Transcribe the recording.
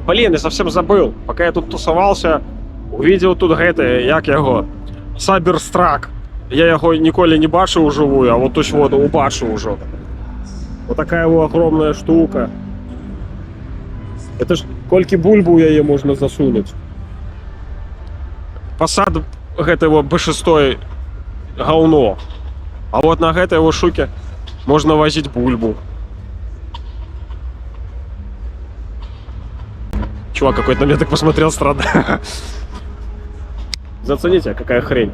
Блин, я совсем забыл. Пока я тут тусовался, увидел тут гэты, як яго, Cyberstruck. Я яго ніколі не бачыў ужывую, а вот точно вот убачыў ужо. Вот такая вот огромная штука. Это ж колькі бульбу ў яе можна засунуць. Пасад гэтай вот B6 гаўно. А вот на гэтай вот штуке можно возить бульбу. Чувак какой-то на меня так посмотрел странно. Зацените, какая хрень.